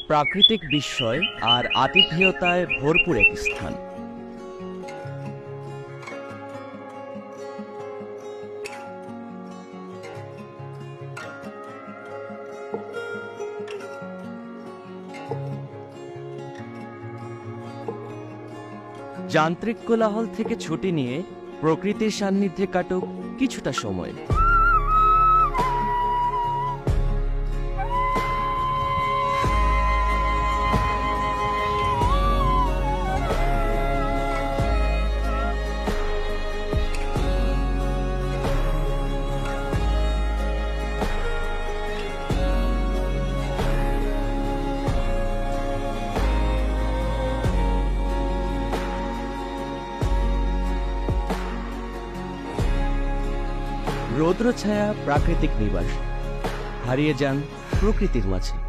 প্রাকৃতিক বিস্ময় আর আতিথেয়তায় ভরপুর এক স্থান। যান্ত্রিক কোলাহল থেকে ছুটি নিয়ে প্রকৃতির সান্নিধ্যে কাটুক কিছুটা সময়। রৌদ্র ছায়া প্রাকৃতিক নিবাস, হারিয়ে যান প্রকৃতির মাঝে।